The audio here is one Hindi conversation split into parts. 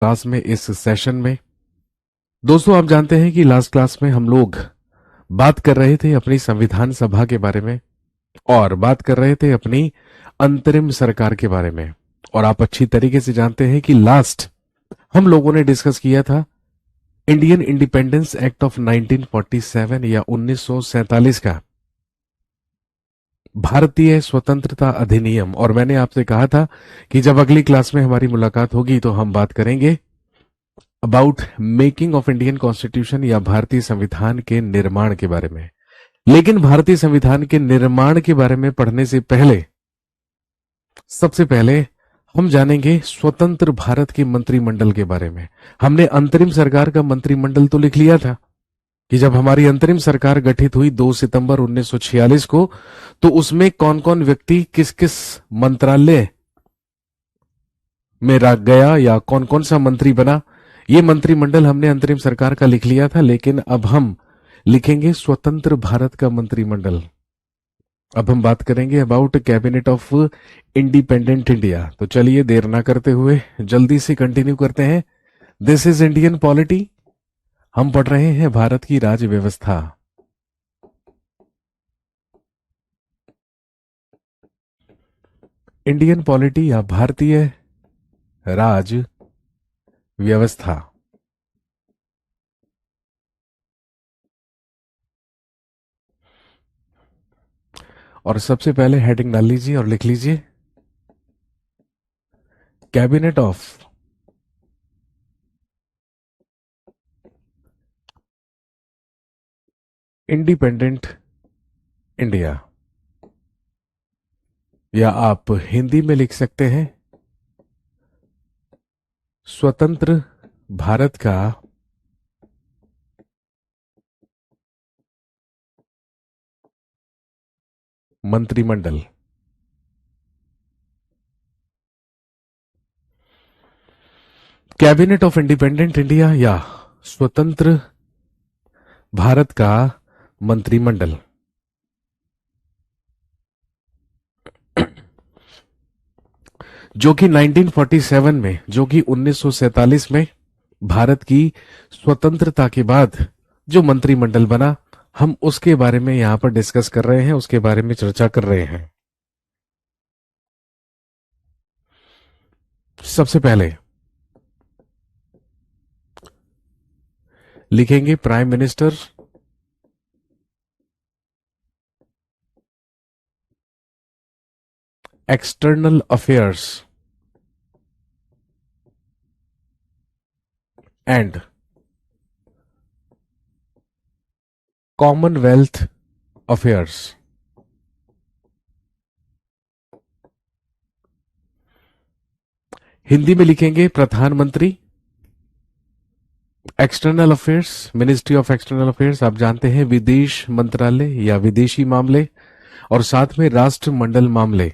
क्लास में इस सेशन में दोस्तों आप जानते हैं कि लास्ट क्लास में हम लोग बात कर रहे थे अपनी संविधान सभा के बारे में और बात कर रहे थे अपनी अंतरिम सरकार के बारे में। और आप अच्छी तरीके से जानते हैं कि लास्ट हम लोगों ने डिस्कस किया था इंडियन इंडिपेंडेंस एक्ट ऑफ 1947 या 1947 का भारतीय स्वतंत्रता अधिनियम। और मैंने आपसे कहा था कि जब अगली क्लास में हमारी मुलाकात होगी तो हम बात करेंगे about making of Indian constitution या भारतीय संविधान के निर्माण के बारे में। लेकिन भारतीय संविधान के निर्माण के बारे में पढ़ने से पहले सबसे पहले हम जानेंगे स्वतंत्र भारत के मंत्रिमंडल के बारे में। हमने अंतरिम सरकार का मंत्रिमंडल तो लिख लिया था कि जब हमारी अंतरिम सरकार गठित हुई 2 सितंबर 1946 को, तो उसमें कौन कौन व्यक्ति किस किस मंत्रालय में रख गया या कौन कौन सा मंत्री बना, ये मंत्रिमंडल हमने अंतरिम सरकार का लिख लिया था। लेकिन अब हम लिखेंगे स्वतंत्र भारत का मंत्रिमंडल। अब हम बात करेंगे about cabinet of independent India. तो चलिए देर ना करते हुए जल्दी से कंटिन्यू करते हैं। This is Indian polity. हम पढ़ रहे हैं भारत की राज्य व्यवस्था। इंडियन पॉलिटी या भारतीय राज व्यवस्था। और सबसे पहले हेडिंग डाल लीजिए और लिख लीजिए कैबिनेट ऑफ इंडिपेंडेंट इंडिया, या आप हिंदी में लिख सकते हैं स्वतंत्र भारत का मंत्रिमंडल। कैबिनेट ऑफ इंडिपेंडेंट इंडिया या स्वतंत्र भारत का मंत्रिमंडल जो कि 1947 में, जो कि 1947 में भारत की स्वतंत्रता के बाद जो मंत्रिमंडल बना, हम उसके बारे में यहां पर डिस्कस कर रहे हैं, उसके बारे में चर्चा कर रहे हैं। सबसे पहले लिखेंगे prime minister external affairs and Commonwealth affairs. Hindi में लिखेंगे प्रधानमंत्री external affairs, ministry of external affairs. आप जानते हैं विदेश मंत्रालय या विदेशी मामले, और साथ में राष्ट्रमंडल मामले,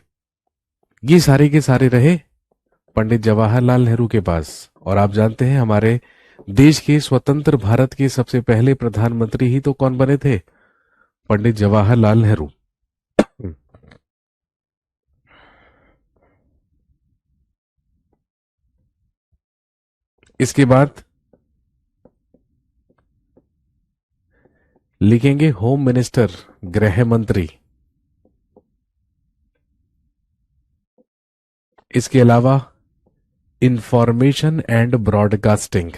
ये सारे के सारे रहे पंडित जवाहरलाल नेहरू के पास। और आप जानते हैं हमारे देश के स्वतंत्र भारत के सबसे पहले प्रधानमंत्री ही तो कौन बने थे? पंडित जवाहरलाल नेहरू। इसके बाद लिखेंगे होम मिनिस्टर, गृह मंत्री। इसके अलावा इंफॉर्मेशन एंड ब्रॉडकास्टिंग।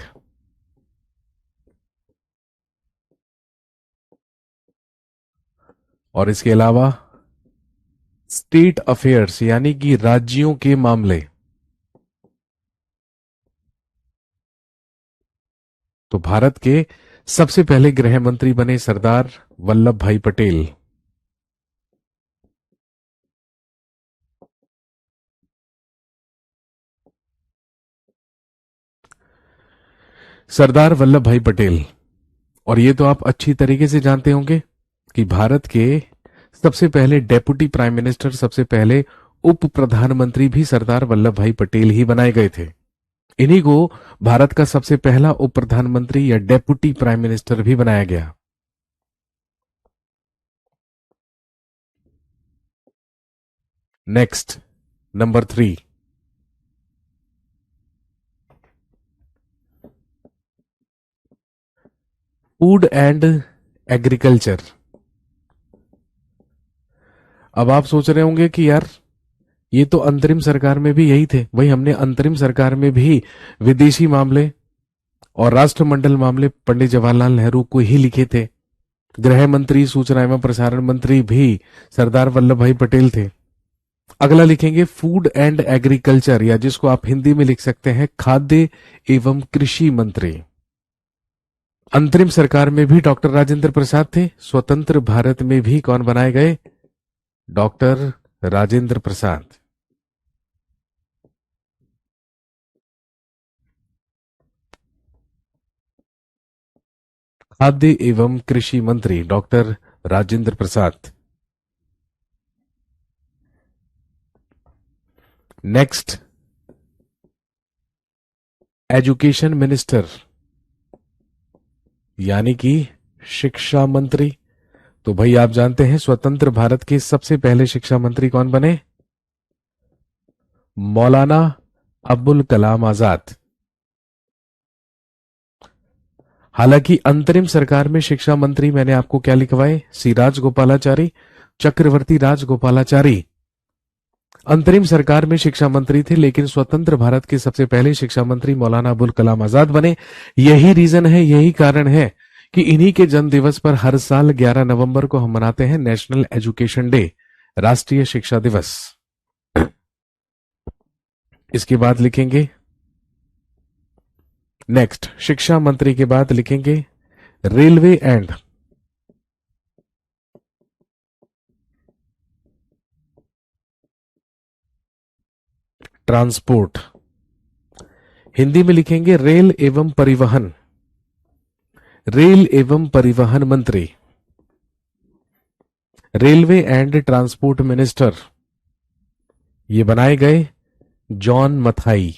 और इसके अलावा स्टेट अफेयर्स यानी कि राज्यों के मामले। तो भारत के सबसे पहले गृह मंत्री बने सरदार वल्लभ भाई पटेल। सरदार वल्लभ भाई पटेल। और ये तो आप अच्छी तरीके से जानते होंगे कि भारत के सबसे पहले डेप्यूटी प्राइम मिनिस्टर, सबसे पहले उप प्रधानमंत्री भी सरदार वल्लभ भाई पटेल ही बनाए गए थे। इन्हीं को भारत का सबसे पहला उप प्रधानमंत्री या डेप्यूटी प्राइम मिनिस्टर भी बनाया गया। Next, number 3, food and agriculture. अब आप सोच रहे होंगे कि यार ये तो अंतरिम सरकार में भी यही थे। भाई हमने अंतरिम सरकार में भी विदेशी मामले और राष्ट्रमंडल मामले पंडित जवाहरलाल नेहरू को ही लिखे थे। गृह मंत्री, सूचना एवं प्रसारण मंत्री भी सरदार वल्लभ भाई पटेल थे। अगला लिखेंगे फूड एंड एग्रीकल्चर, या जिसको आप हिंदी में लिख सकते हैं खाद्य एवं कृषि मंत्री। अंतरिम सरकार में भी डॉक्टर राजेंद्र प्रसाद थे। स्वतंत्र भारत में भी कौन बनाए गए? डॉक्टर राजेंद्र प्रसाद। खाद्य एवं कृषि मंत्री doctor Rajendra Prasad. Next, education minister यानी कि शिक्षा मंत्री। तो भाई आप जानते हैं स्वतंत्र भारत के सबसे पहले शिक्षा मंत्री कौन बने? मौलाना अबुल कलाम आजाद। हालांकि अंतरिम सरकार में शिक्षा मंत्री मैंने आपको क्या लिखवाए? सी राजगोपालाचारी, चक्रवर्ती राजगोपालाचारी अंतरिम सरकार में शिक्षा मंत्री थे, लेकिन स्वतंत्र भारत के सबसे पहले शिक्षा मंत्री मौलाना अबुल कलाम आजाद बने। यही रीजन है, यही कारण है कि इन्हीं के जन्म दिवस पर हर साल 11 नवंबर को हम मनाते हैं नेशनल एजुकेशन डे, राष्ट्रीय शिक्षा दिवस। इसके बाद लिखेंगे नेक्स्ट, शिक्षा मंत्री के बाद लिखेंगे रेलवे एंड ट्रांसपोर्ट। हिंदी में लिखेंगे रेल एवं परिवहन, रेल एवं परिवहन मंत्री। रेलवे एंड ट्रांसपोर्ट मिनिस्टर ये बनाए गए जॉन मथाई।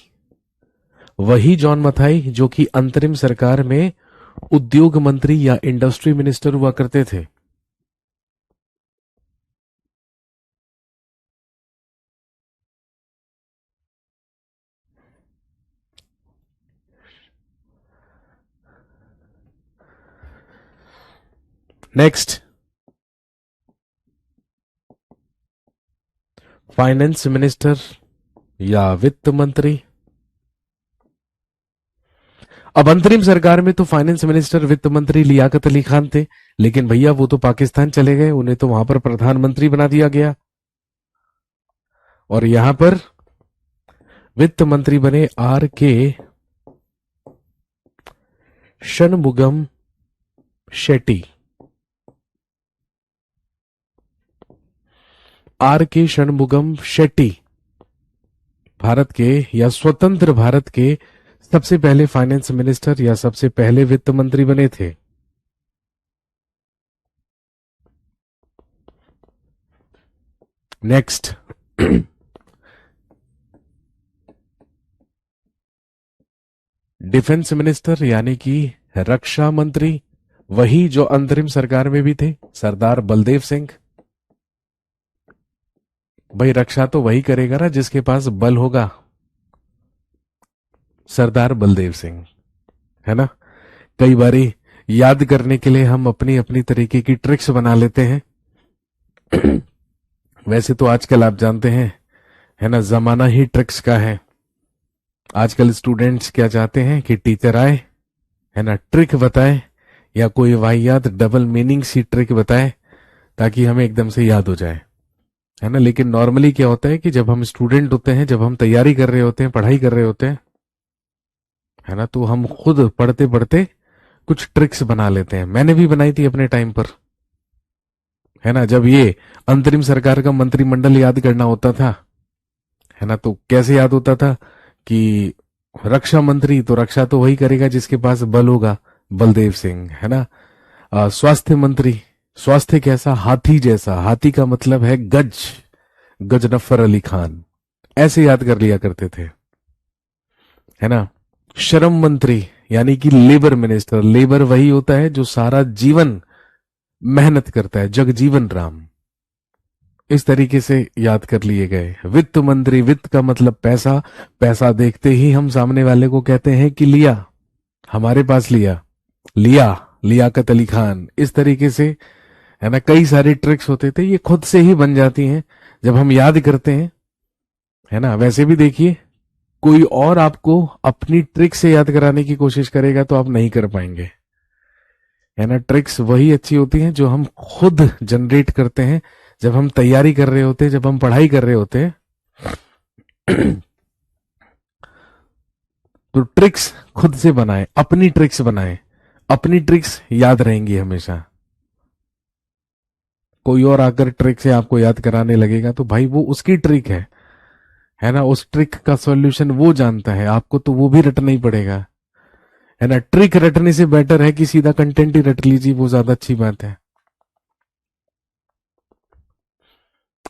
वही जॉन मथाई जो कि अंतरिम सरकार में उद्योग मंत्री या इंडस्ट्री मिनिस्टर हुआ करते थे। नेक्स्ट, फाइनेंस मिनिस्टर या वित्त मंत्री। अब अंतरिम सरकार में तो फाइनेंस मिनिस्टर वित्त मंत्री लियाकत अली खान थे, लेकिन भैया वो तो पाकिस्तान चले गए, उन्हें तो वहां पर प्रधानमंत्री बना दिया गया। और यहां पर वित्त मंत्री बने आर के शनमुगम शेट्टी। आर के शनमुगम शेट्टी भारत के या स्वतंत्र भारत के सबसे पहले फाइनेंस मिनिस्टर या सबसे पहले वित्त मंत्री बने थे। नेक्स्ट, डिफेंस मिनिस्टर यानी कि रक्षा मंत्री, वही जो अंतरिम सरकार में भी थे, सरदार बलदेव सिंह। भाई रक्षा तो वही करेगा ना जिसके पास बल होगा, सरदार बलदेव सिंह, है ना। कई बारी याद करने के लिए हम अपनी अपनी तरीके की ट्रिक्स बना लेते हैं। वैसे तो आजकल आप जानते हैं, है ना, जमाना ही ट्रिक्स का है। आजकल स्टूडेंट्स क्या चाहते हैं कि टीचर आए, है ना, ट्रिक बताए या कोई वाहियात डबल मीनिंग सी ट्रिक बताए ताकि हमें एकदम से याद हो जाए, है ना। लेकिन नॉर्मली क्या होता है कि जब हम स्टूडेंट होते हैं, जब हम तैयारी कर रहे होते हैं, पढ़ाई कर रहे होते हैं, है ना, तो हम खुद पढ़ते पढ़ते कुछ ट्रिक्स बना लेते हैं। मैंने भी बनाई थी अपने टाइम पर, है ना। जब ये अंतरिम सरकार का मंत्रिमंडल याद करना होता था, है ना, तो कैसे याद होता था कि रक्षा मंत्री, तो रक्षा तो वही करेगा जिसके पास बल होगा, बलदेव सिंह, है ना। स्वास्थ्य मंत्री, स्वास्थ्य कैसा? हाथी जैसा। हाथी का मतलब है गज, गजनफर अली खान। ऐसे याद कर लिया करते थे, है ना। श्रम मंत्री यानी कि लेबर मिनिस्टर, लेबर वही होता है जो सारा जीवन मेहनत करता है, जगजीवन राम। इस तरीके से याद कर लिए गए। वित्त मंत्री, वित्त का मतलब पैसा, पैसा देखते ही हम सामने वाले को कहते हैं कि लिया, हमारे पास लिया, लिया, लियाकत अली खान, इस तरीके से, है ना, कई सारे ट्रिक्स होते थे, ये खुद से ही बन जाती हैं जब हम याद करते हैं, है ना। वैसे भी देखिए, कोई और आपको अपनी ट्रिक से याद कराने की कोशिश करेगा तो आप नहीं कर पाएंगे, है ना। ट्रिक्स वही अच्छी होती हैं जो हम खुद जनरेट करते हैं, जब हम तैयारी कर रहे होते हैं, जब हम पढ़ाई कर रहे होते हैं। तो ट्रिक्स खुद से बनाएं, अपनी ट्रिक्स बनाएं, अपनी ट्रिक्स याद रहेंगी हमेशा। कोई और आकर ट्रिक से आपको याद कराने लगेगा तो भाई वो उसकी ट्रिक है ना, उस ट्रिक का सॉल्यूशन वो जानता है, आपको तो वो भी रटना ही पड़ेगा, है ना। ट्रिक रटने से बेटर है कि सीधा कंटेंट ही रट लीजिए, वो ज्यादा अच्छी बात है।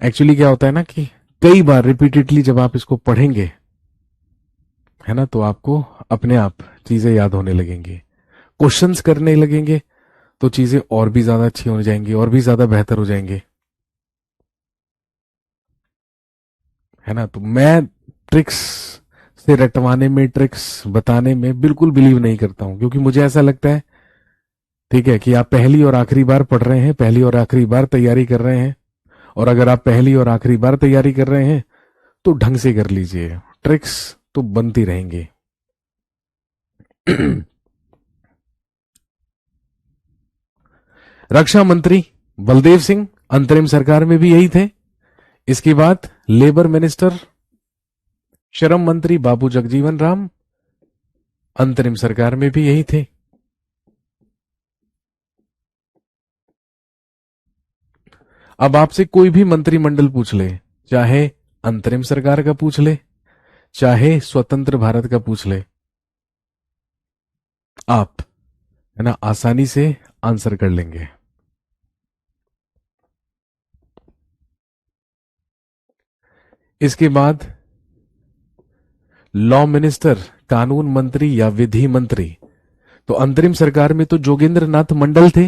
एक्चुअली क्या होता है ना कि कई बार रिपीटेडली जब आप इसको पढ़ेंगे, है ना, तो आपको अपने आप चीजें याद होने लगेंगी, क्वेश्चंस करने लगेंगे, तो चीजें और भी ज्यादा अच्छी हो जाएंगी, और भी ज्यादा बेहतर हो जाएंगी, है ना। तो मैं ट्रिक्स से रटवाने में, ट्रिक्स बताने में बिल्कुल बिलीव नहीं करता हूं, क्योंकि मुझे ऐसा लगता है, ठीक है, कि आप पहली और आखिरी बार पढ़ रहे हैं, पहली और आखिरी बार तैयारी कर रहे हैं, और अगर आप पहली और आखिरी बार तैयारी कर रहे हैं तो ढंग से कर लीजिए, ट्रिक्स तो बनती रहेंगी। रक्षा मंत्री बलदेव सिंह अंतरिम सरकार में भी यही थे। इसके बाद लेबर मिनिस्टर, श्रम मंत्री बाबू जगजीवन राम अंतरिम सरकार में भी यही थे। अब आपसे कोई भी मंत्रिमंडल पूछ ले, चाहे अंतरिम सरकार का पूछ ले, चाहे स्वतंत्र भारत का पूछ ले, आप, है ना, आसानी से आंसर कर लेंगे। इसके बाद लॉ मिनिस्टर, कानून मंत्री या विधि मंत्री, तो अंतरिम सरकार में तो जोगेंद्र नाथ मंडल थे,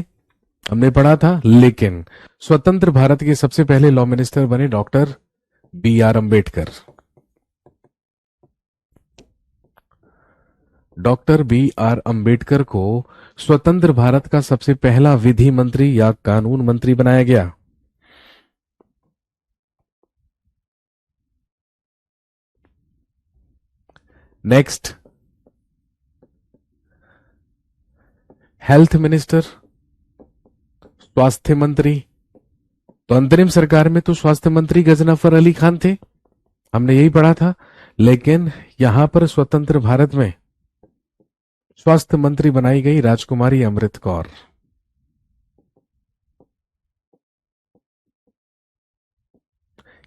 हमने पढ़ा था, लेकिन स्वतंत्र भारत के सबसे पहले लॉ मिनिस्टर बने doctor B R Ambedkar. Doctor B R Ambedkar को स्वतंत्र भारत का सबसे पहला विधि मंत्री या कानून मंत्री बनाया गया। नेक्स्ट, हेल्थ मिनिस्टर, स्वास्थ्य मंत्री, तो अंतरिम सरकार में तो स्वास्थ्य मंत्री गजनफर अली खान थे, हमने यही पढ़ा था, लेकिन यहां पर स्वतंत्र भारत में स्वास्थ्य मंत्री बनाई गई राजकुमारी अमृत कौर।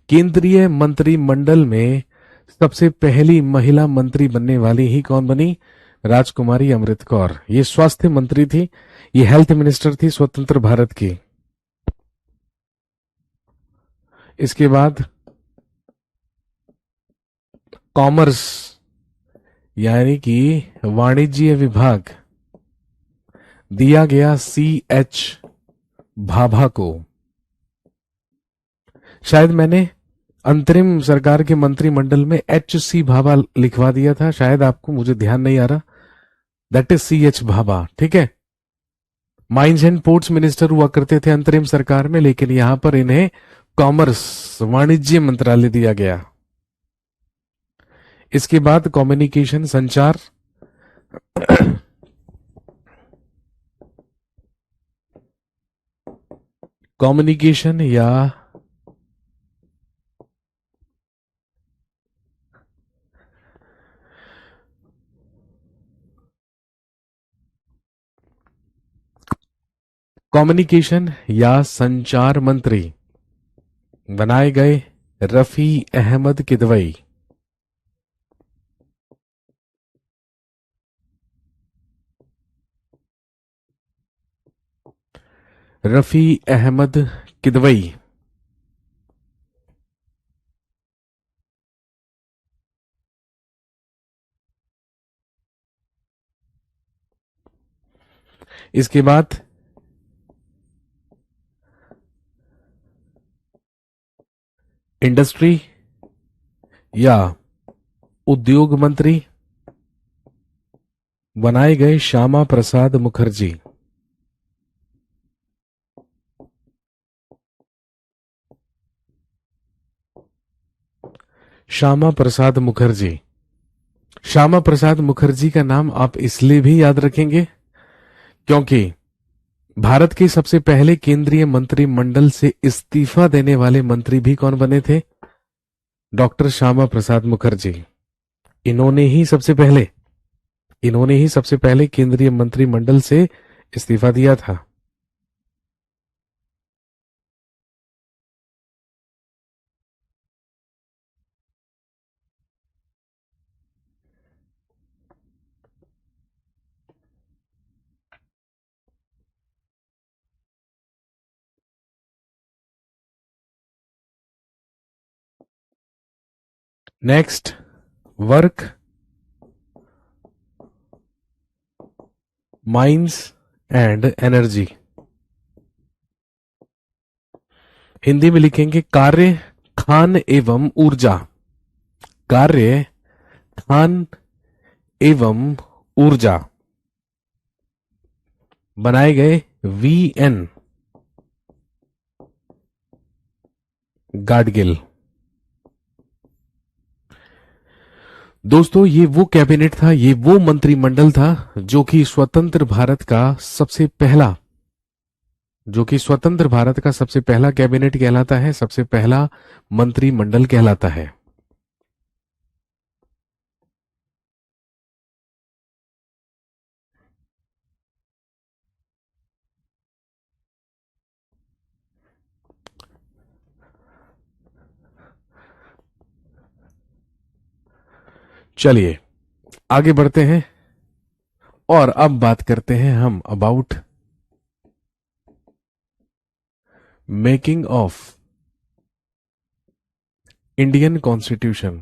केंद्रीय मंत्रिमंडल में सबसे पहली महिला मंत्री बनने वाली ही कौन बनी? राजकुमारी अमृत कौर। ये स्वास्थ्य मंत्री थी, ये हेल्थ मिनिस्टर थी स्वतंत्र भारत की। इसके बाद कॉमर्स यानी कि वाणिज्य विभाग दिया गया सी एच भाभा को। शायद मैंने अंतरिम सरकार के मंत्रिमंडल में एच सी भाभा लिखवा दिया था, शायद आपको, मुझे ध्यान नहीं आ रहा, that is C H Bhabha, ठीक है। माइंस एंड पोर्ट्स मिनिस्टर हुआ करते थे अंतरिम सरकार में, लेकिन यहां पर इन्हें कॉमर्स, वाणिज्य मंत्रालय दिया गया। इसके बाद कम्युनिकेशन, संचार, कम्युनिकेशन या कम्युनिकेशन या संचार मंत्री बनाए गए रफी अहमद किदवई। रफी अहमद किदवई। इसके बाद इंडस्ट्री या उद्योग मंत्री बनाए गए श्यामा प्रसाद मुखर्जी। श्यामा प्रसाद मुखर्जी। श्यामा प्रसाद मुखर्जी का नाम आप इसलिए भी याद रखेंगे क्योंकि भारत के सबसे पहले केंद्रीय मंत्रिमंडल से इस्तीफा देने वाले मंत्री भी कौन बने थे? डॉक्टर श्यामा प्रसाद मुखर्जी। इन्होंने ही सबसे पहले केंद्रीय मंत्रिमंडल से इस्तीफा दिया था। Next, work, mines and energy. Hindi में लिखेंगे कार्य, खान एवं ऊर्जा। कार्य, खान एवं ऊर्जा। बनाए गए वीएन गाडगिल। दोस्तों, ये वो कैबिनेट था, ये वो मंत्रिमंडल था जो कि स्वतंत्र भारत का सबसे पहला कैबिनेट कहलाता है, सबसे पहला मंत्रिमंडल कहलाता है। चलिए आगे बढ़ते हैं और अब बात करते हैं हम about making of Indian constitution.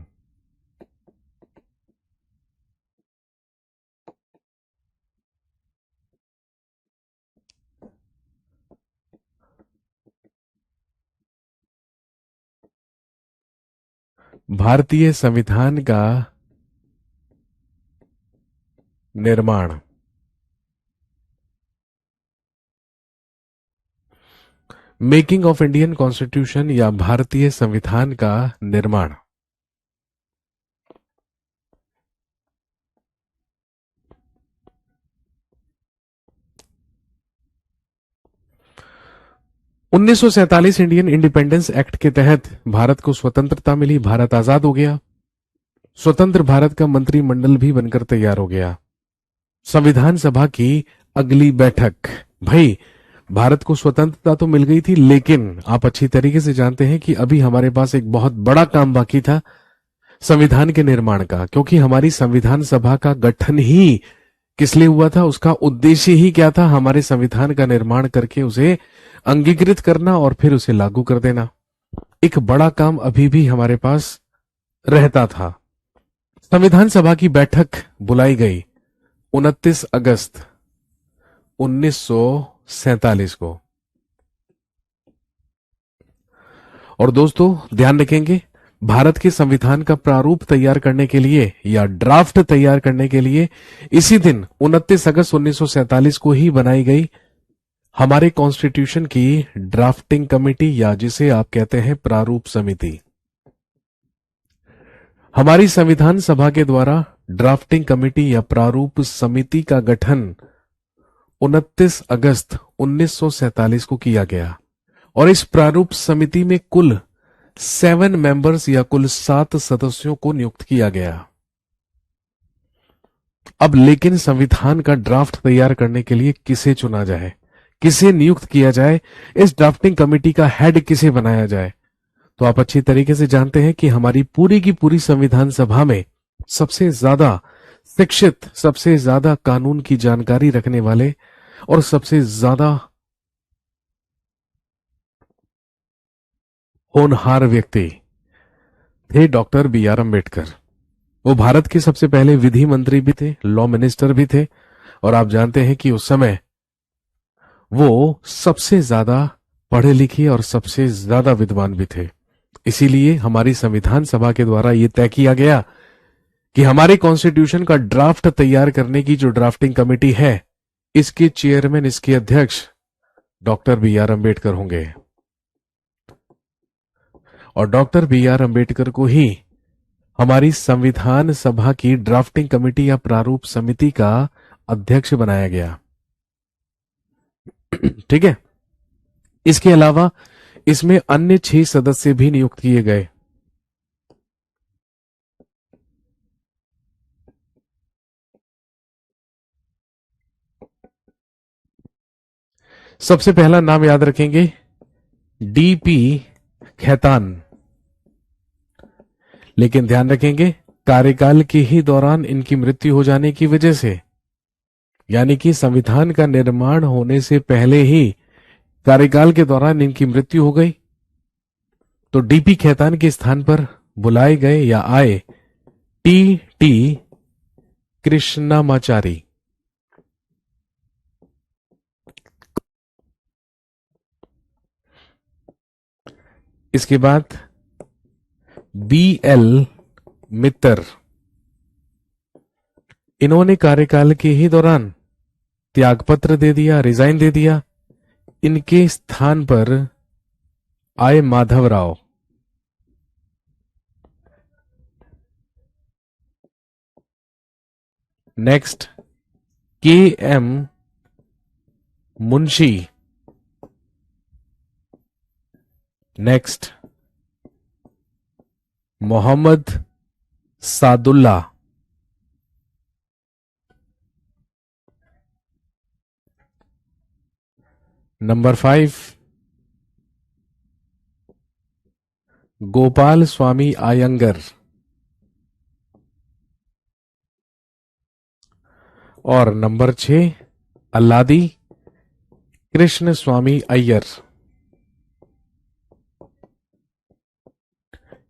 भारतीय संविधान का निर्माण। मेकिंग ऑफ इंडियन कॉन्स्टिट्यूशन या भारतीय संविधान का निर्माण। उन्नीस इंडियन इंडिपेंडेंस एक्ट के तहत भारत को स्वतंत्रता मिली, भारत आजाद हो गया। स्वतंत्र भारत का मंत्रिमंडल भी बनकर तैयार हो गया। संविधान सभा की अगली बैठक, भाई भारत को स्वतंत्रता तो मिल गई थी, लेकिन आप अच्छी तरीके से जानते हैं कि अभी हमारे पास एक बहुत बड़ा काम बाकी था संविधान के निर्माण का, क्योंकि हमारी संविधान सभा का गठन ही किस लिए हुआ था, उसका उद्देश्य ही क्या था? हमारे संविधान का निर्माण करके उसे अंगीकृत करना और फिर उसे लागू कर देना। एक बड़ा काम अभी भी हमारे पास रहता था। संविधान सभा की बैठक बुलाई गई 29 अगस्त 1947 को। और दोस्तों ध्यान रखेंगे, भारत के संविधान का प्रारूप तैयार करने के लिए या ड्राफ्ट तैयार करने के लिए इसी दिन 29 अगस्त 1947 को ही बनाई गई हमारे कॉन्स्टिट्यूशन की ड्राफ्टिंग कमेटी, या जिसे आप कहते हैं प्रारूप समिति। हमारी संविधान सभा के द्वारा ड्राफ्टिंग कमेटी या प्रारूप समिति का गठन 29 अगस्त 1947 को किया गया और इस प्रारूप समिति में कुल 7 मेंबर्स या कुल 7 सदस्यों को नियुक्त किया गया। अब लेकिन संविधान का ड्राफ्ट तैयार करने के लिए किसे चुना जाए, किसे नियुक्त किया जाए, इस ड्राफ्टिंग कमेटी का हेड किसे बनाया जाए? तो आप अच्छी तरीके से जानते हैं कि हमारी पूरी की पूरी संविधान सभा में सबसे ज्यादा शिक्षित, सबसे ज्यादा कानून की जानकारी रखने वाले और सबसे ज्यादा होनहार व्यक्ति थे डॉक्टर बी आर अम्बेडकर। वो भारत के सबसे पहले विधि मंत्री भी थे, लॉ मिनिस्टर भी थे, और आप जानते हैं कि उस समय वो सबसे ज्यादा पढ़े लिखे और सबसे ज्यादा विद्वान भी थे। इसीलिए हमारी संविधान सभा के द्वारा यह तय किया गया कि हमारे कॉन्स्टिट्यूशन का ड्राफ्ट तैयार करने की जो ड्राफ्टिंग कमेटी है, इसके चेयरमैन, इसके अध्यक्ष डॉक्टर बी आर अम्बेडकर होंगे। और डॉक्टर बी आर अम्बेडकर को ही हमारी संविधान सभा की ड्राफ्टिंग कमेटी या प्रारूप समिति का अध्यक्ष बनाया गया। ठीक है। इसके अलावा इसमें अन्य 6 सदस्य भी नियुक्त किए गए। सबसे पहला नाम याद रखेंगे, डीपी खैतान। लेकिन ध्यान रखेंगे, कार्यकाल के ही दौरान इनकी मृत्यु हो जाने की वजह से, यानी कि संविधान का निर्माण होने से पहले ही कार्यकाल के दौरान इनकी मृत्यु हो गई, तो डीपी खैतान के स्थान पर बुलाए गए या आए टी टी कृष्णामाचारी। इसके बाद बी एल मित्तर, इन्होंने कार्यकाल के ही दौरान त्यागपत्र दे दिया, रिजाइन दे दिया। इनके स्थान पर आए Madhavrao. Next K M Munshi. Next Mohammad Saadulla. Number 5 Gopalaswami Ayyangar. और नंबर 6 अल्लादी कृष्ण स्वामी अय्यर।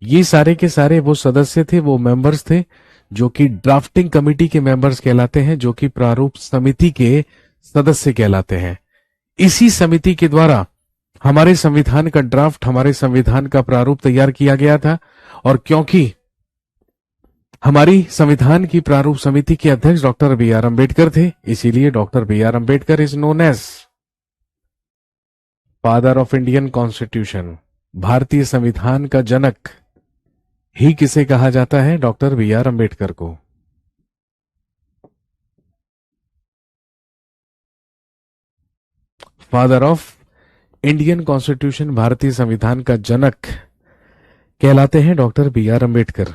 ये सारे के सारे वो सदस्य थे, वो मेंबर्स थे जो कि ड्राफ्टिंग कमेटी के मेंबर्स कहलाते हैं, जो कि प्रारूप समिति के सदस्य कहलाते हैं। इसी समिति के द्वारा हमारे संविधान का ड्राफ्ट, हमारे संविधान का प्रारूप तैयार किया गया था। और क्योंकि हमारी संविधान की प्रारूप समिति के अध्यक्ष डॉक्टर बी आर अम्बेडकर थे, इसीलिए doctor B R Ambedkar is known as father of Indian constitution. भारतीय संविधान का जनक ही किसे कहा जाता है? डॉक्टर बी आर अम्बेडकर को। फादर ऑफ इंडियन कॉन्स्टिट्यूशन, भारतीय संविधान का जनक कहलाते हैं डॉक्टर बी आर अम्बेडकर।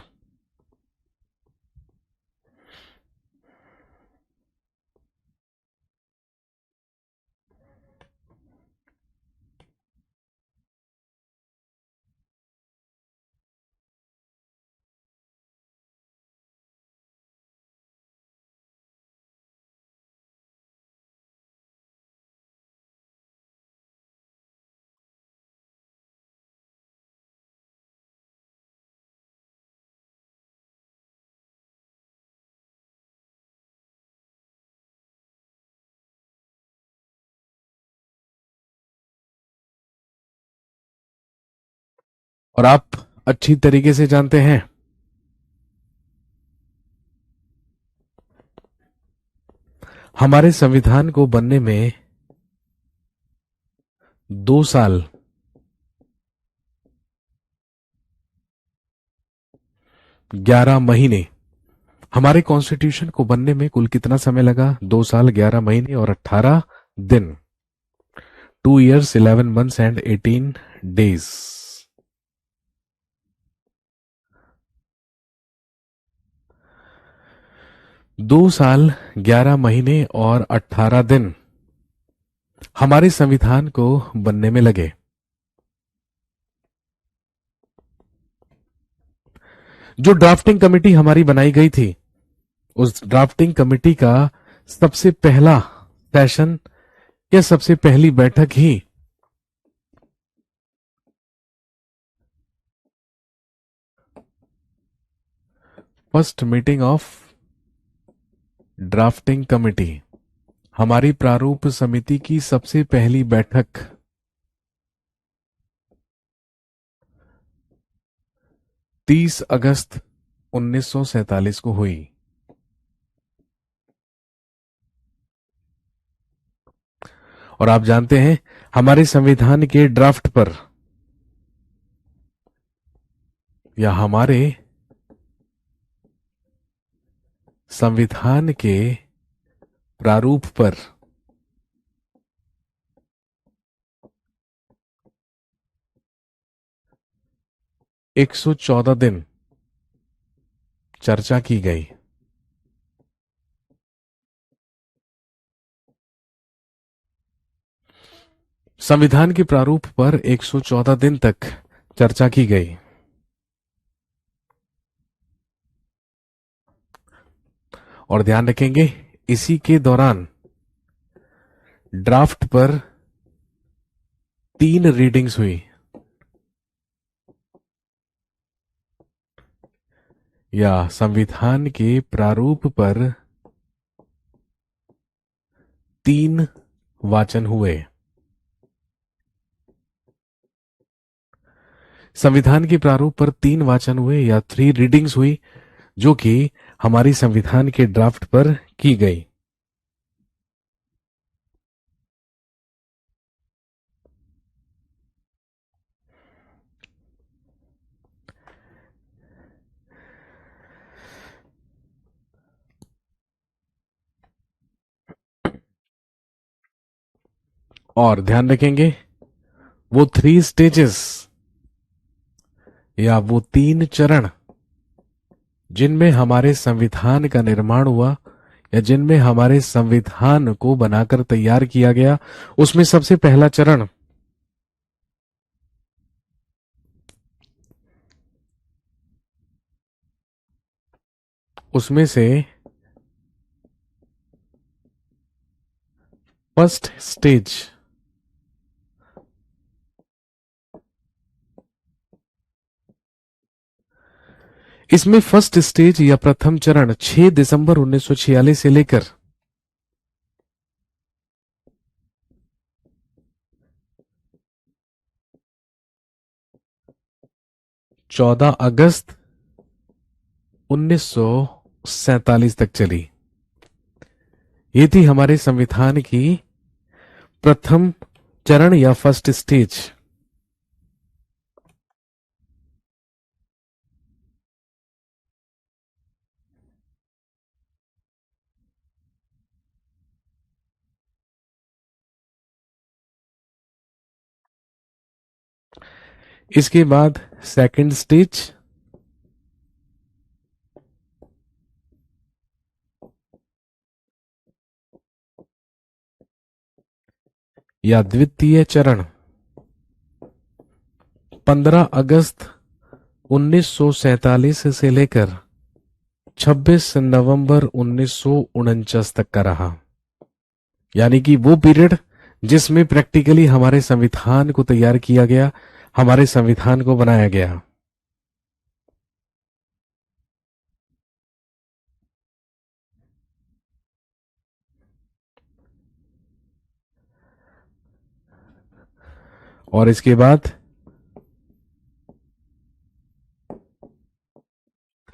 और आप अच्छी तरीके से जानते हैं हमारे संविधान को बनने में 2 साल 11 महीने, हमारे कॉन्स्टिट्यूशन को बनने में कुल कितना समय लगा? 2 साल 11 महीने और 18 दिन। 2 years 11 months and 18 days। दो साल 11 महीने और 18 दिन हमारे संविधान को बनने में लगे। जो ड्राफ्टिंग कमेटी हमारी बनाई गई थी, उस ड्राफ्टिंग कमेटी का सबसे पहला सेशन या सबसे पहली बैठक ही first meeting of drafting committee, हमारी प्रारूप समिति की सबसे पहली बैठक 30 अगस्त 1947 को हुई। और आप जानते हैं हमारे संविधान के ड्राफ्ट पर या हमारे संविधान के प्रारूप पर 114 दिन चर्चा की गई। संविधान के प्रारूप पर 114 दिन तक चर्चा की गई। और ध्यान रखेंगे, इसी के दौरान ड्राफ्ट पर 3 रीडिंग्स हुई, या संविधान के प्रारूप पर 3 वाचन हुए। संविधान के प्रारूप पर 3 वाचन हुए या 3 रीडिंग्स हुई, जो कि हमारी संविधान के ड्राफ्ट पर की गई। और ध्यान रखेंगे, वो 3 स्टेजेस या वो 3 चरण जिनमें हमारे संविधान का निर्माण हुआ या जिनमें हमारे संविधान को बनाकर तैयार किया गया, उसमें सबसे पहला चरण उसमें से फर्स्ट स्टेज इसमें फर्स्ट स्टेज या प्रथम चरण 6 दिसंबर 1946 से लेकर 14 अगस्त 1947 तक चली। ये थी हमारे संविधान की प्रथम चरण या फर्स्ट स्टेज। इसके बाद सेकंड स्टेज या द्वितीय चरण 15 अगस्त 1947 से लेकर 26 नवंबर 1949 तक का रहा। यानी कि वो पीरियड जिसमें प्रैक्टिकली हमारे संविधान को तैयार किया गया, हमारे संविधान को बनाया गया। और इसके बाद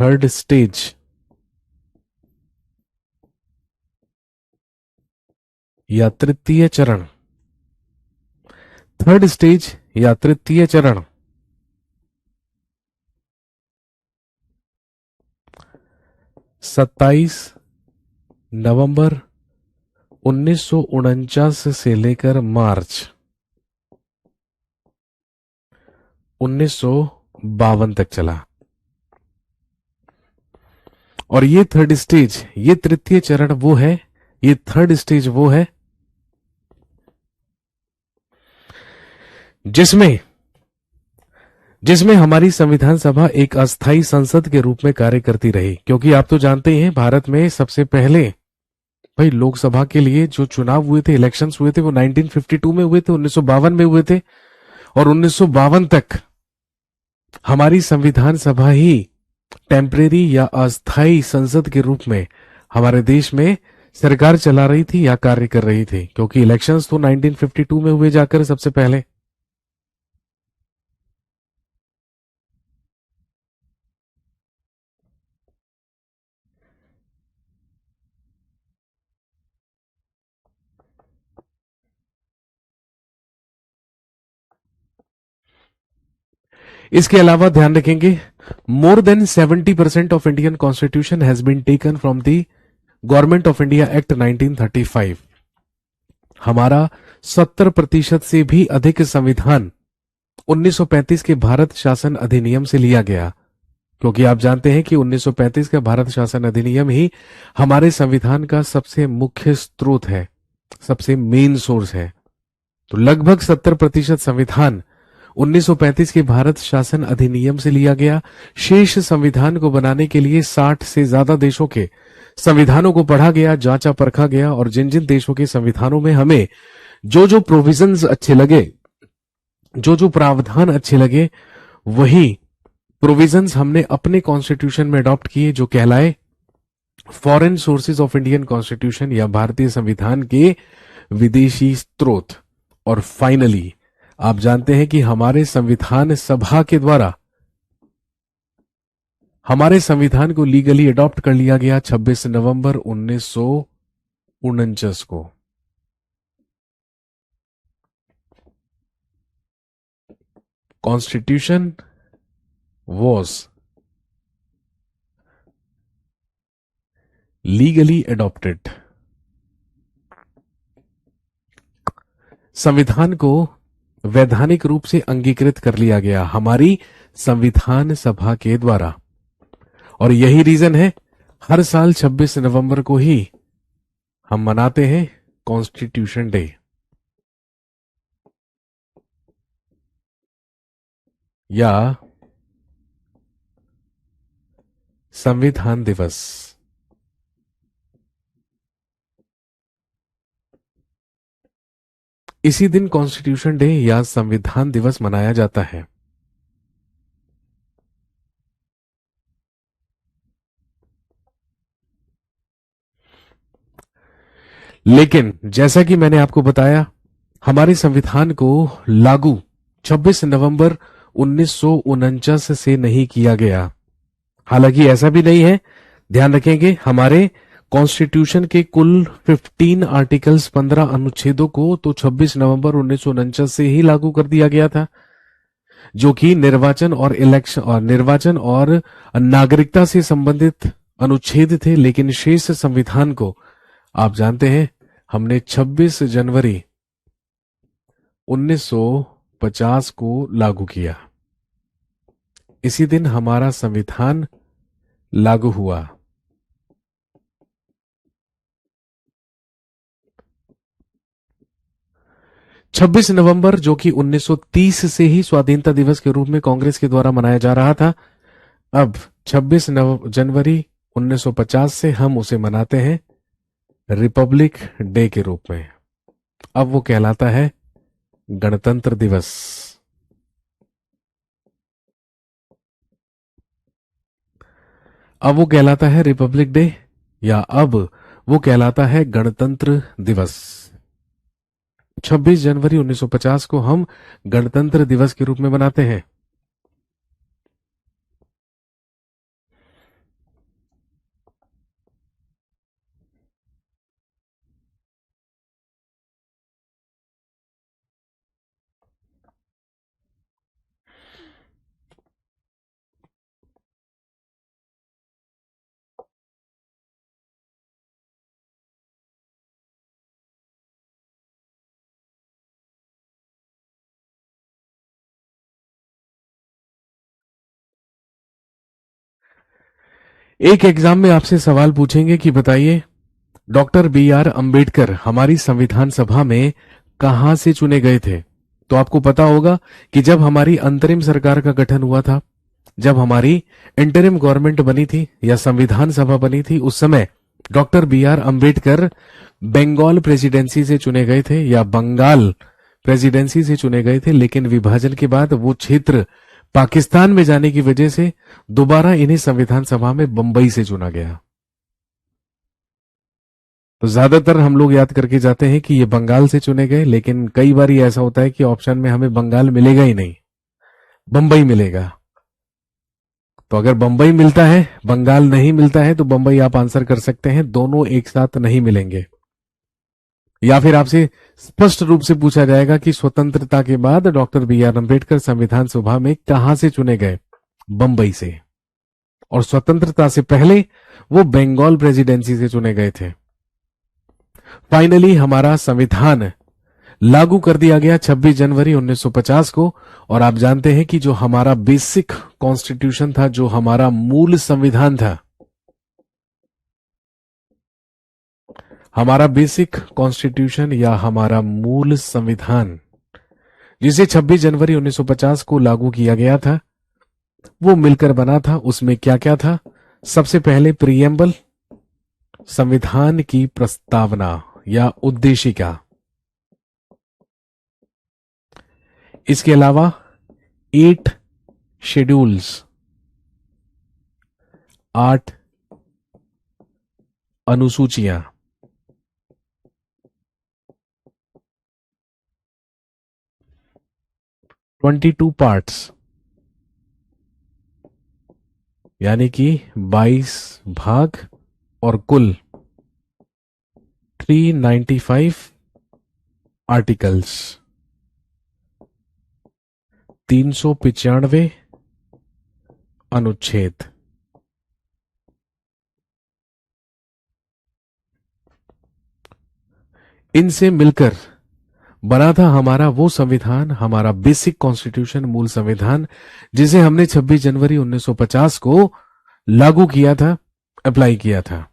थर्ड स्टेज या तृतीय चरण, थर्ड स्टेज या तृतीय चरण 27 नवंबर 1949 से लेकर मार्च 1952 तक चला। और ये थर्ड स्टेज, ये तृतीय चरण वो है, ये थर्ड स्टेज वो है जिसमें जिसमें हमारी संविधान सभा एक अस्थाई संसद के रूप में कार्य करती रही। क्योंकि आप तो जानते ही हैं, भारत में सबसे पहले भाई लोकसभा के लिए जो चुनाव हुए थे, इलेक्शंस हुए थे, वो 1952 में हुए थे, 1952 में हुए थे। और 1952 तक हमारी संविधान सभा ही टेम्परेरी या अस्थाई संसद के रूप में हमारे देश में सरकार चला रही थी या कार्य कर रही थी। क्योंकि इलेक्शंस तो 1952 में हुए जाकर सबसे पहले। इसके अलावा ध्यान रखेंगे, more than 70% of Indian constitution has been taken from the government of India act 1935। हमारा 70% से भी अधिक संविधान 1935 के भारत शासन अधिनियम से लिया गया, क्योंकि आप जानते हैं कि 1935 का भारत शासन अधिनियम ही हमारे संविधान का सबसे मुख्य स्रोत है, सबसे मेन सोर्स है। तो लगभग 70% संविधान 1935 के भारत शासन अधिनियम से लिया गया। शेष संविधान को बनाने के लिए 60 से ज्यादा देशों के संविधानों को पढ़ा गया, जांचा परखा गया, और जिन जिन देशों के संविधानों में हमें जो जो प्रोविजंस अच्छे लगे, जो जो प्रावधान अच्छे लगे, वही प्रोविजंस हमने अपने कॉन्स्टिट्यूशन में अडॉप्ट किए, जो कहलाए foreign sources of Indian constitution या भारतीय संविधान के विदेशी स्रोत। और फाइनली आप जानते हैं कि हमारे संविधान सभा के द्वारा हमारे संविधान को लीगली अडॉप्ट कर लिया गया 26 नवंबर 1949 को। Constitution was legally adopted. संविधान को वैधानिक रूप से अंगीकृत कर लिया गया हमारी संविधान सभा के द्वारा, और यही रीजन है हर साल 26 नवंबर को ही हम मनाते हैं कॉन्स्टिट्यूशन डे या संविधान दिवस। इसी दिन कॉन्स्टिट्यूशन डे या संविधान दिवस मनाया जाता है। लेकिन जैसा कि मैंने आपको बताया, हमारे संविधान को लागू 26 नवंबर 1949 से नहीं किया गया। हालांकि ऐसा भी नहीं है, ध्यान रखेंगे, हमारे कॉन्स्टिट्यूशन के कुल 15 आर्टिकल्स, 15 अनुच्छेदों को तो 26 नवंबर 1949 से ही लागू कर दिया गया था, जो कि निर्वाचन और नागरिकता से संबंधित अनुच्छेद थे। लेकिन शेष संविधान को आप जानते हैं हमने 26 जनवरी 1950 को लागू किया। इसी दिन हमारा संविधान लागू हुआ। छब्बीस नवंबर, जो कि 1930 से ही स्वाधीनता दिवस के रूप में कांग्रेस के द्वारा मनाया जा रहा था, अब 26 जनवरी 1950 से हम उसे मनाते हैं रिपब्लिक डे के रूप में। अब वो कहलाता है गणतंत्र दिवस। अब वो कहलाता है रिपब्लिक डे या अब वो कहलाता है गणतंत्र दिवस। 26 जनवरी 1950 को हम गणतंत्र दिवस के रूप में मनाते हैं। एक एग्जाम में आपसे सवाल पूछेंगे कि बताइए डॉक्टर बी.आर. अंबेडकर हमारी संविधान सभा में कहां से चुने गए थे। तो आपको पता होगा कि जब हमारी अंतरिम सरकार का गठन हुआ था, जब हमारी इंटरिम गवर्नमेंट बनी थी या संविधान सभा बनी थी, उस समय doctor B R. Ambedkar Bengal presidency से चुने गए थे या बंगाल प्रेसिडेंसी से चुने गए थे। लेकिन विभाजन के बाद वो क्षेत्र पाकिस्तान में जाने की वजह से दोबारा इन्हें संविधान सभा में बंबई से चुना गया। तो ज्यादातर हम लोग याद करके जाते हैं कि ये बंगाल से चुने गए, लेकिन कई बार ऐसा होता है कि ऑप्शन में हमें बंगाल मिलेगा ही नहीं, बंबई मिलेगा। तो अगर बंबई मिलता है, बंगाल नहीं मिलता है, तो बंबई आप आंसर कर सकते हैं, दोनों एक साथ नहीं मिलेंगे। या फिर आपसे स्पष्ट रूप से पूछा जाएगा कि स्वतंत्रता के बाद डॉक्टर बी आर अम्बेडकर संविधान सभा में कहां से चुने गए? बंबई से। और स्वतंत्रता से पहले वो बंगाल प्रेसिडेंसी से चुने गए थे। फाइनली हमारा संविधान लागू कर दिया गया 26 जनवरी 1950 को। और आप जानते हैं कि जो हमारा बेसिक कॉन्स्टिट्यूशन था, जो हमारा मूल संविधान था, हमारा बेसिक कॉन्स्टिट्यूशन या हमारा मूल संविधान, जिसे 26 जनवरी 1950 को लागू किया गया था, वो मिलकर बना था। उसमें क्या क्या था? सबसे पहले प्रियम्बल, संविधान की प्रस्तावना या उद्देशिका। इसके अलावा 8 शेड्यूल्स, 8 अनुसूचियां, 22 पार्ट्स, यानी कि 22 भाग, और कुल 395 आर्टिकल्स, 395 अनुच्छेद। इनसे मिलकर बना था हमारा वो संविधान, हमारा बेसिक कॉन्स्टिट्यूशन, मूल संविधान, जिसे हमने 26 जनवरी 1950 को लागू किया था, अप्लाई किया था।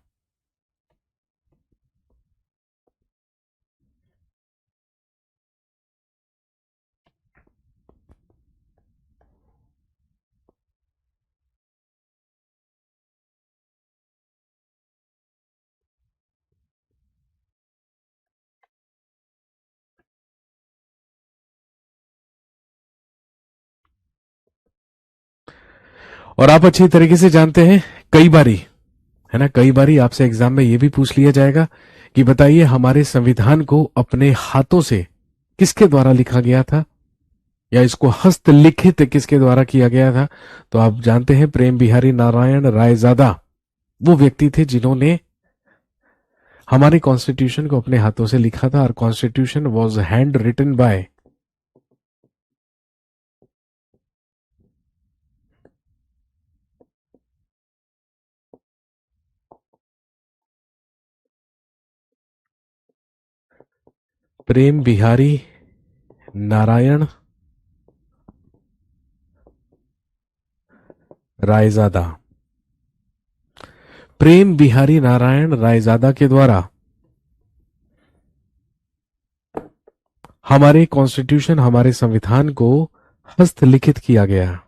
और आप अच्छी तरीके से जानते हैं, कई बारी, है ना, कई बारी आपसे एग्जाम में यह भी पूछ लिया जाएगा कि बताइए हमारे संविधान को अपने हाथों से किसके द्वारा लिखा गया था, या इसको हस्तलिखित किसके द्वारा किया गया था? तो आप जानते हैं प्रेम बिहारी नारायण रायजादा वो व्यक्ति थे जिन्होंने हमारे कॉन्स्टिट्यूशन को अपने हाथों से लिखा था। और constitution was hand written by Prem Behari Narain Raizada. Prem Behari Narain Raizada के द्वारा हमारे कॉन्स्टिट्यूशन, हमारे संविधान को हस्तलिखित किया गया।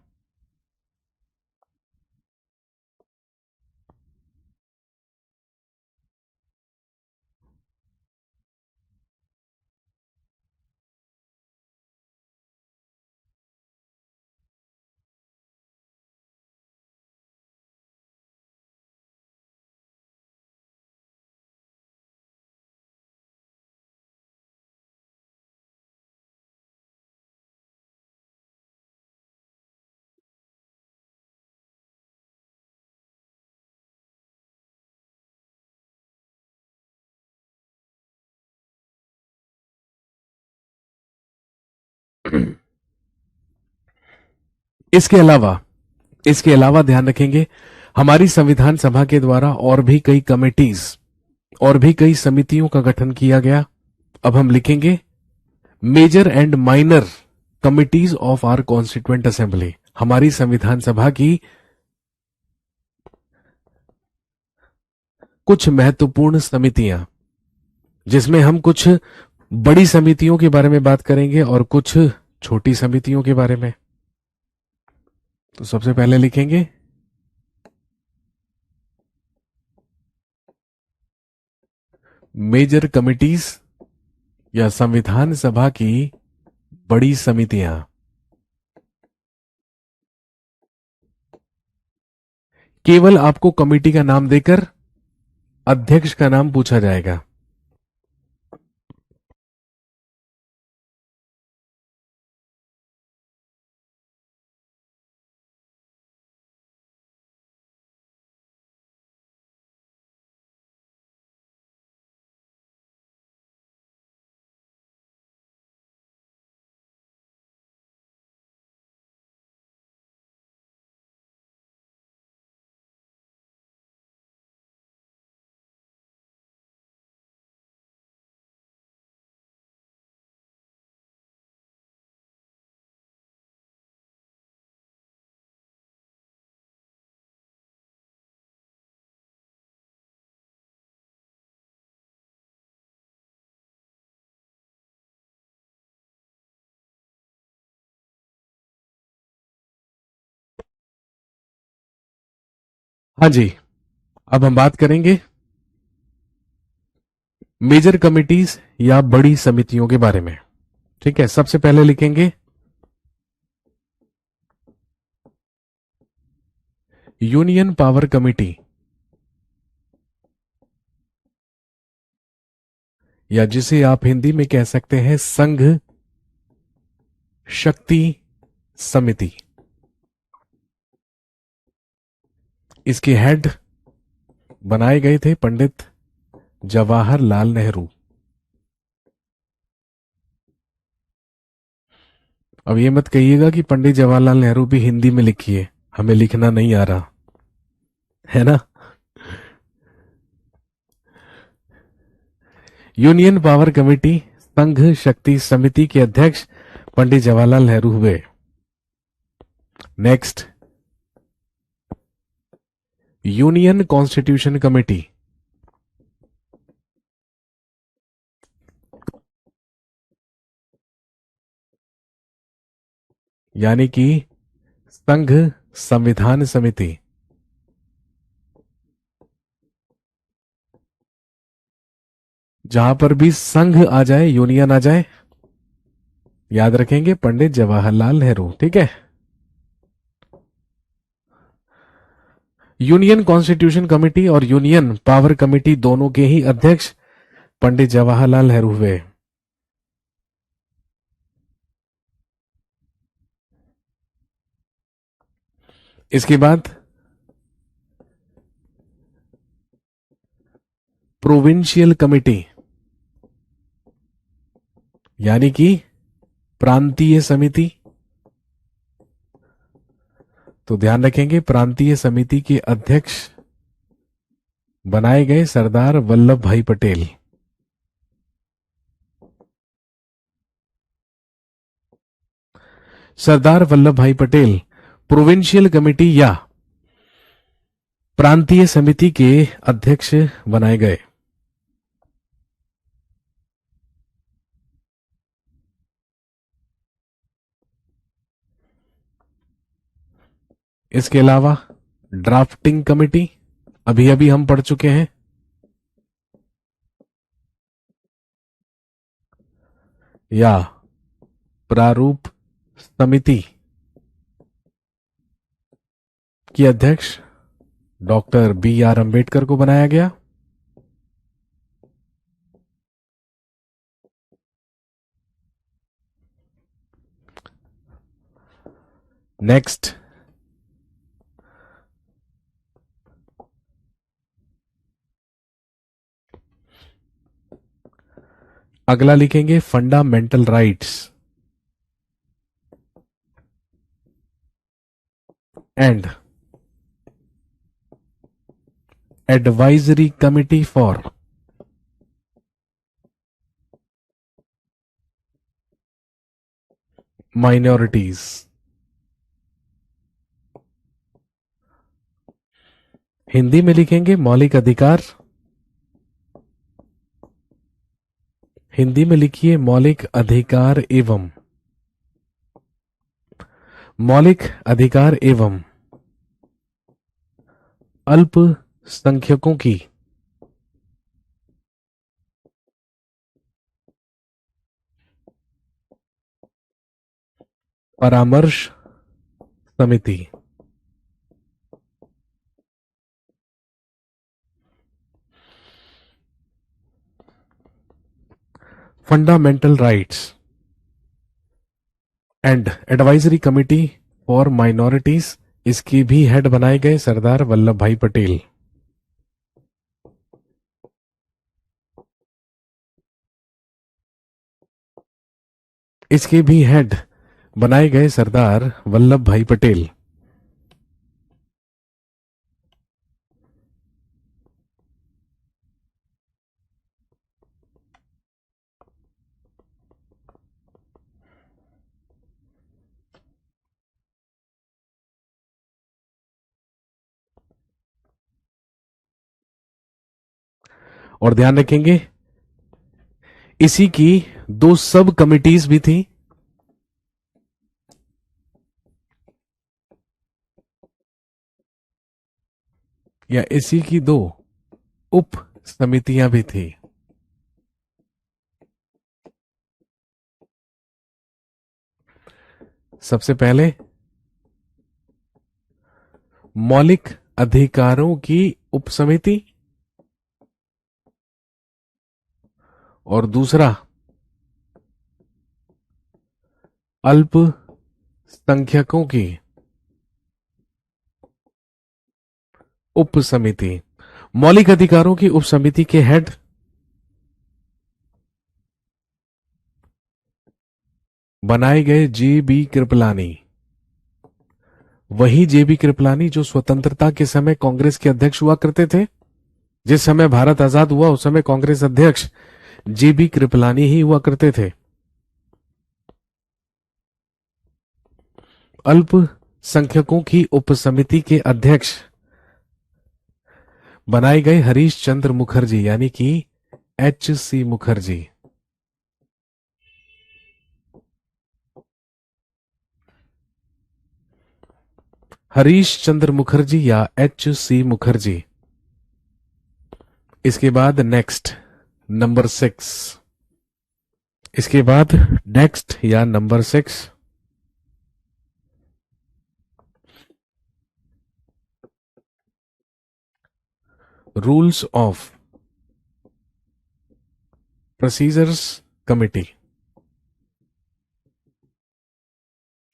इसके अलावा ध्यान रखेंगे, हमारी संविधान सभा के द्वारा और भी कई कमिटीज और भी कई समितियों का गठन किया गया। अब हम लिखेंगे major and minor committees of our constituent assembly. हमारी संविधान सभा की कुछ महत्वपूर्ण समितियां, जिसमें हम कुछ बड़ी समितियों के बारे में बात करेंगे और कुछ छोटी समितियों के बारे में। तो सबसे पहले लिखेंगे मेजर कमिटीज या संविधान सभा की बड़ी समितियां। केवल आपको कमेटी का नाम देकर अध्यक्ष का नाम पूछा जाएगा। हाँ जी, अब हम बात करेंगे मेजर कमिटीज या बड़ी समितियों के बारे में। ठीक है, सबसे पहले लिखेंगे यूनियन पावर कमिटी, या जिसे आप हिंदी में कह सकते हैं संघ शक्ति समिति। इसके हेड बनाए गए थे पंडित जवाहरलाल नेहरू। अब ये मत कहिएगा कि पंडित जवाहरलाल नेहरू भी हिंदी में लिखिए, हमें लिखना नहीं आ रहा है ना। यूनियन पावर कमेटी संघ शक्ति समिति के अध्यक्ष पंडित जवाहरलाल नेहरू हुए। नेक्स्ट, यूनियन कॉन्स्टिट्यूशन कमेटी, यानी कि संघ संविधान समिति। जहां पर भी संघ आ जाए, यूनियन आ जाए, याद रखेंगे पंडित जवाहरलाल नेहरू। ठीक है, यूनियन कॉन्स्टिट्यूशन कमेटी और यूनियन पावर कमेटी दोनों के ही अध्यक्ष पंडित जवाहरलाल नेहरू हुए। इसके बाद प्रोविंशियल कमेटी, यानी कि प्रांतीय समिति। तो ध्यान रखेंगे प्रांतीय समिति के अध्यक्ष बनाए गए सरदार वल्लभ भाई पटेल। सरदार वल्लभ भाई पटेल प्रोविंशियल कमेटी या प्रांतीय समिति के अध्यक्ष बनाए गए। इसके अलावा ड्राफ्टिंग कमेटी, अभी अभी हम पढ़ चुके हैं, या प्रारूप समिति के अध्यक्ष डॉक्टर बी.आर. अंबेडकर को बनाया गया। नेक्स्ट, अगला लिखेंगे fundamental rights and advisory committee for minorities. Hindi में लिखेंगे मौलिक अधिकार, हिंदी में लिखिए मौलिक अधिकार एवं अल्पसंख्यकों की परामर्श समिति। Fundamental rights and advisory committee for minorities, इसके भी हेड बनाए गए सरदार वल्लभ भाई पटेल। इसके भी हेड बनाए गए सरदार वल्लभ भाई पटेल। और ध्यान रखेंगे इसी की दो सब कमिटीज भी थी। या इसी की दो उप समितियां भी थी? सबसे पहले मौलिक अधिकारों की उपसमिति, और दूसरा अल्पसंख्यकों की उपसमिति। मौलिक अधिकारों की उपसमिति के हेड बनाए गए जे.बी. कृपलानी। वही जे.बी. कृपलानी जो स्वतंत्रता के समय कांग्रेस के अध्यक्ष हुआ करते थे। जिस समय भारत आजाद हुआ उस समय कांग्रेस अध्यक्ष जे.बी. कृपलानी ही हुआ करते थे। अल्पसंख्यकों की उपसमिति के अध्यक्ष बनाए गए हरीश चंद्र मुखर्जी, यानी कि H.C. मुखर्जी। हरीश चंद्र मुखर्जी या H.C. मुखर्जी। इसके बाद नेक्स्ट नंबर 6। इसके बाद नेक्स्ट या number 6 rules of procedures committee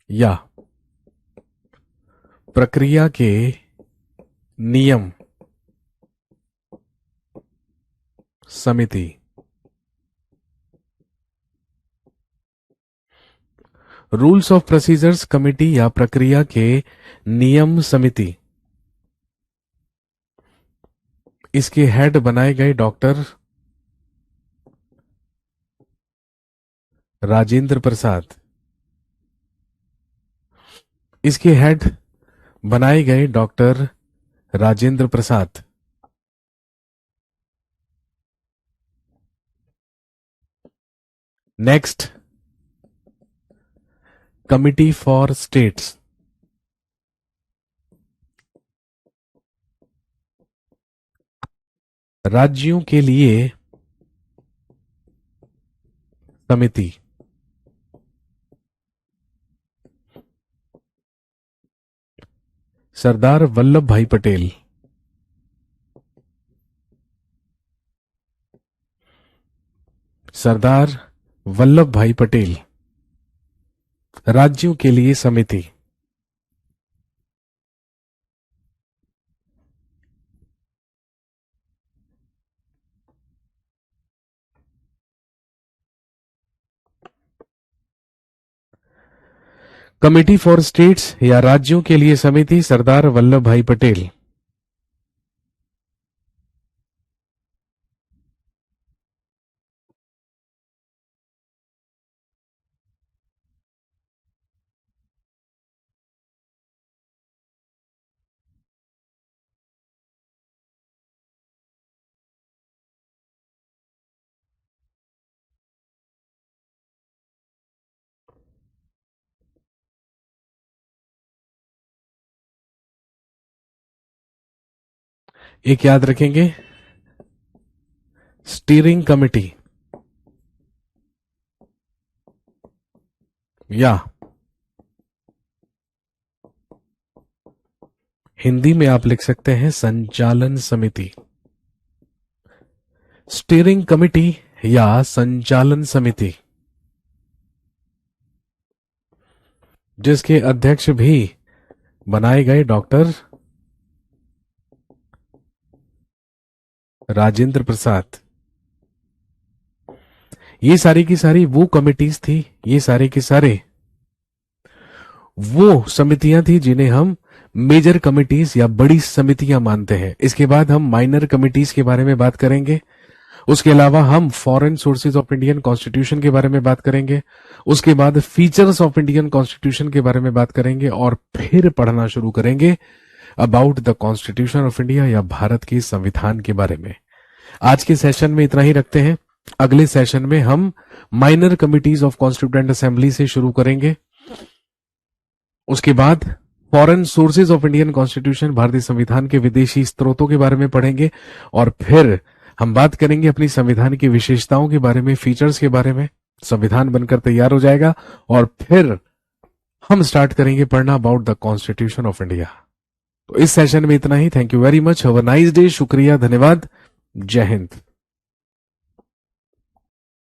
या प्रक्रिया के नियम समिति। रूल्स ऑफ प्रोसीजर्स कमिटी या प्रक्रिया के नियम समिति, इसके हेड बनाए गए डॉक्टर राजेंद्र प्रसाद। इसके हेड बनाए गए doctor Rajendra Prasad. Next committee for states. राज्यों के लिए समिति। सरदार वल्लभ भाई पटेल। सरदार वल्लभ भाई पटेल राज्यों के लिए समिति। कमिटी फॉर स्टेट्स या राज्यों के लिए समिति, सरदार वल्लभ भाई पटेल। एक याद रखेंगे, स्टीयरिंग कमेटी या हिंदी में आप लिख सकते हैं संचालन समिति। स्टीयरिंग कमेटी या संचालन समिति, जिसके अध्यक्ष भी बनाए गए डॉक्टर राजेंद्र प्रसाद। ये सारी की सारी वो कमिटीज थी, ये सारे के सारे वो समितियां थी जिन्हें हम मेजर कमिटीज या बड़ी समितियां मानते हैं। इसके बाद हम माइनर कमिटीज के बारे में बात करेंगे। उसके अलावा हम foreign sources of Indian constitution के बारे में बात करेंगे। उसके बाद फीचर्स ऑफ इंडियन कॉन्स्टिट्यूशन के बारे में बात करेंगे और फिर पढ़ना शुरू करेंगे about the constitution of India या भारत के संविधान के बारे में। आज के सेशन में इतना ही रखते हैं। अगले सेशन में हम minor committees of constituent assembly से शुरू करेंगे। उसके बाद foreign sources of Indian constitution, भारतीय संविधान के विदेशी स्रोतों के बारे में पढ़ेंगे, और फिर हम बात करेंगे अपनी संविधान की विशेषताओं के बारे में, फीचर्स के बारे में। संविधान बनकर तैयार हो जाएगा और फिर हम स्टार्ट करेंगे पढ़ना about the constitution of India. तो इस सेशन में इतना ही। Thank you very much. Have a nice day. शुक्रिया, धन्यवाद। जय हिंद।